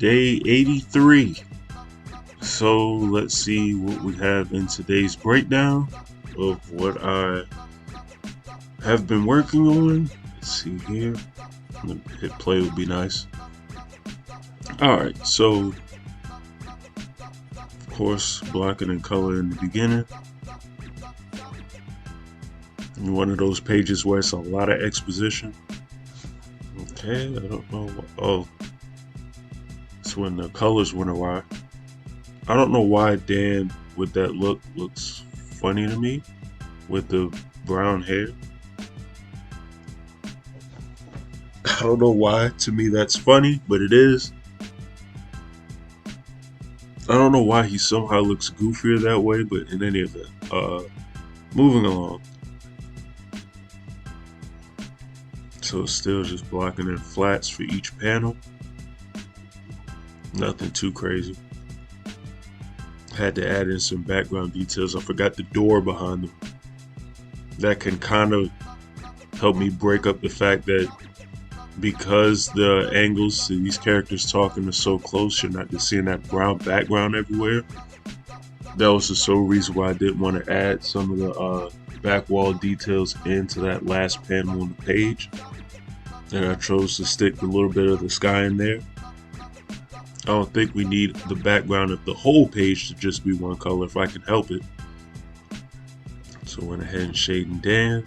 day 83. So let's see what we have in today's breakdown of what I have been working on. Let's see here. Hit play would be nice. Alright, so of course blocking and color in the beginning. And one of those pages where it's a lot of exposition. Okay, I don't know what, oh, it's when the colors went awry. I don't know why Dan with that look looks funny to me with the brown hair. I don't know why, to me that's funny, but it is. I don't know why he somehow looks goofier that way, but in any event, moving along. So it's still just blocking in flats for each panel. Nothing too crazy. Had to add in some background details. I forgot the door behind them. That can kind of help me break up the fact that because the angles to these characters talking are so close, you're not just seeing that brown background everywhere. That was the sole reason why I didn't want to add some of the back wall details into that last panel on the page. And I chose to stick a little bit of the sky in there. I don't think we need the background of the whole page to just be one color if I can help it. So went ahead and shading Dan.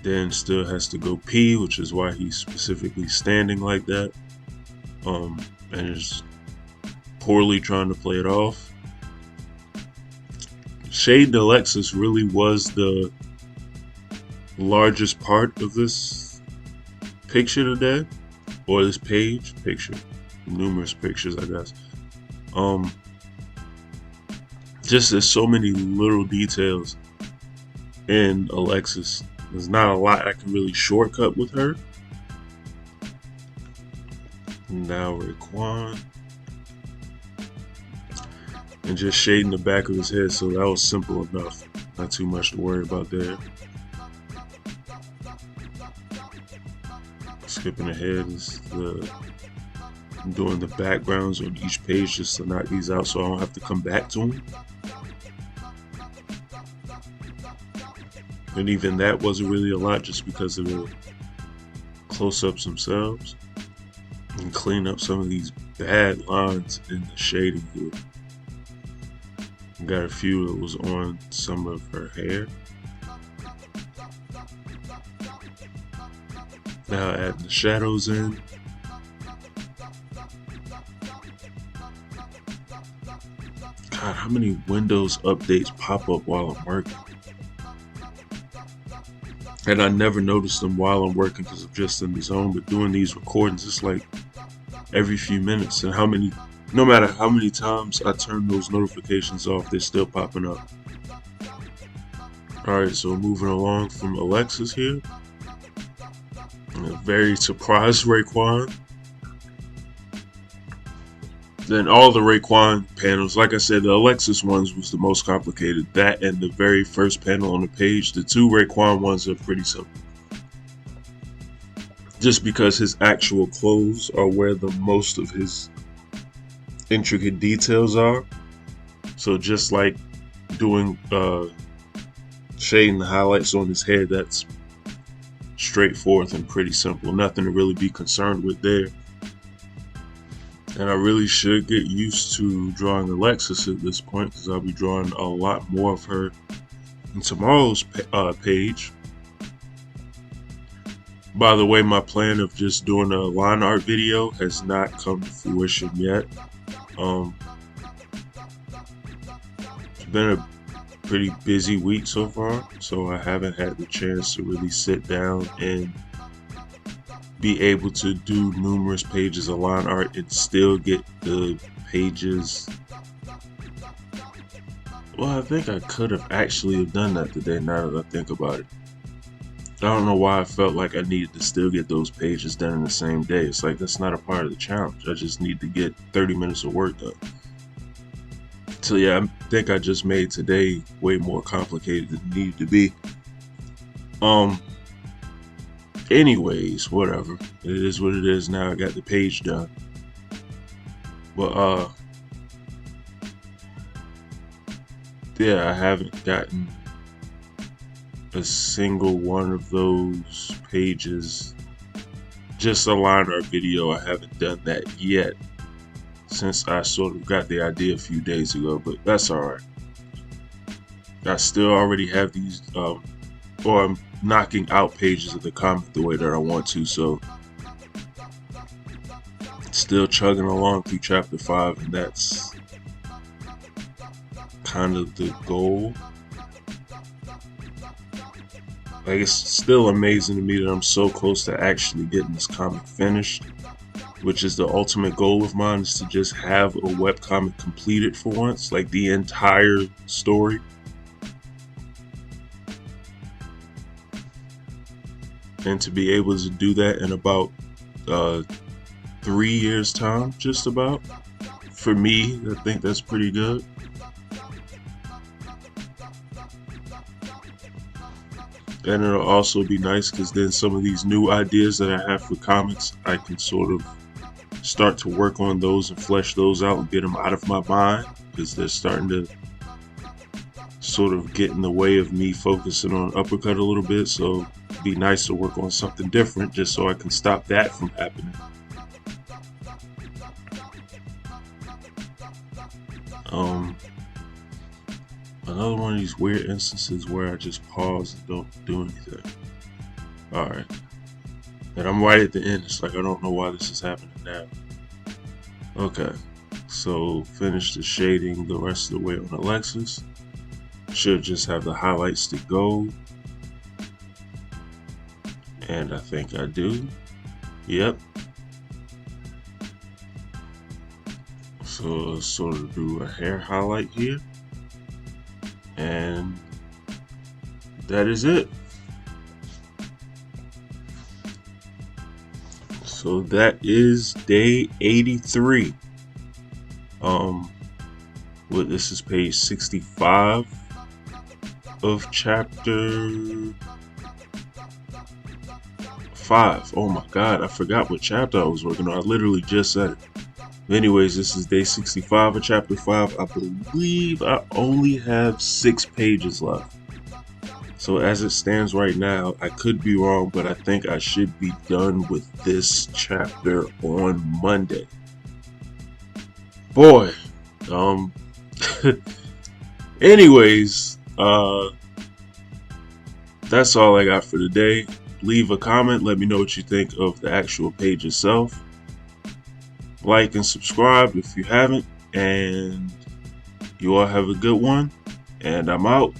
Dan still has to go pee, which is why he's specifically standing like that. And is poorly trying to play it off. Shade Alexis really was the largest part of this picture today, or this picture, numerous pictures, I guess. Just there's so many little details in Alexis. There's not a lot I can really shortcut with her. Now Raekwon, and just shading the back of his head, so that was simple enough. Not too much to worry about there. Skipping ahead is doing the backgrounds on each page just to knock these out so I don't have to come back to them. And even that wasn't really a lot just because of the close-ups themselves. And clean up some of these bad lines in the shading here. Got a few that was on some of her hair. Now adding the shadows in. God, how many Windows updates pop up while I'm working? And I never noticed them while I'm working because I'm just in the zone, but doing these recordings, it's like every few minutes. And no matter how many times I turn those notifications off, they're still popping up. Alright, so moving along from Alexis here. A very surprised Raekwon. Then all the Raekwon panels, like I said, the Alexis ones was the most complicated. That and the very first panel on the page. The two Raekwon ones are pretty simple. Just because his actual clothes are where the most of his intricate details are. So just like doing shading the highlights on his head, that's straightforward and pretty simple. Nothing to really be concerned with there. And I really should get used to drawing Alexis at this point because I'll be drawing a lot more of her in tomorrow's page. By the way, my plan of just doing a line art video has not come to fruition yet. It's been a pretty busy week so far, so I haven't had the chance to really sit down and be able to do numerous pages of line art and still get the pages. Well, I think I could have actually done that today now that I think about it. I don't know why I felt like I needed to still get those pages done in the same day. It's like that's not a part of the challenge. I just need to get 30 minutes of work done. So yeah, I think I just made today way more complicated than it needed to be. Anyways, whatever. It is what it is now. I got the page done. But yeah, I haven't gotten a single one of those pages. Just a line art video, I haven't done that yet, since I sort of got the idea a few days ago, but that's alright. I still already have these, or I'm knocking out pages of the comic the way that I want to, so still chugging along through chapter 5, and that's kind of the goal. Like, it's still amazing to me that I'm so close to actually getting this comic finished, which is the ultimate goal of mine, is to just have a webcomic completed for once, like the entire story. And to be able to do that in about 3 years time, just about. For me, I think that's pretty good. And it'll also be nice because then some of these new ideas that I have for comics, I can sort of start to work on those and flesh those out and get them out of my mind, because they're starting to sort of get in the way of me focusing on Uppercut a little bit. So it'd be nice to work on something different just so I can stop that from happening. Another one of these weird instances where I just pause and don't do anything. Alright. And I'm right at the end. It's like I don't know why this is happening now. Okay. So finish the shading the rest of the way on Alexis. Should just have the highlights to go. And I think I do. Yep. So let's sort of do a hair highlight here. And that is it. So that is day 83. This is page 65 of chapter 5. Oh my god, I forgot what chapter I was working on. I literally just said it. Anyways, this is day 65 of chapter 5. I believe I only have 6 pages left. So as it stands right now, I could be wrong, but I think I should be done with this chapter on Monday. Boy, anyways, that's all I got for today. Leave a comment, let me know what you think of the actual page itself. Like and subscribe if you haven't, and you all have a good one, and I'm out.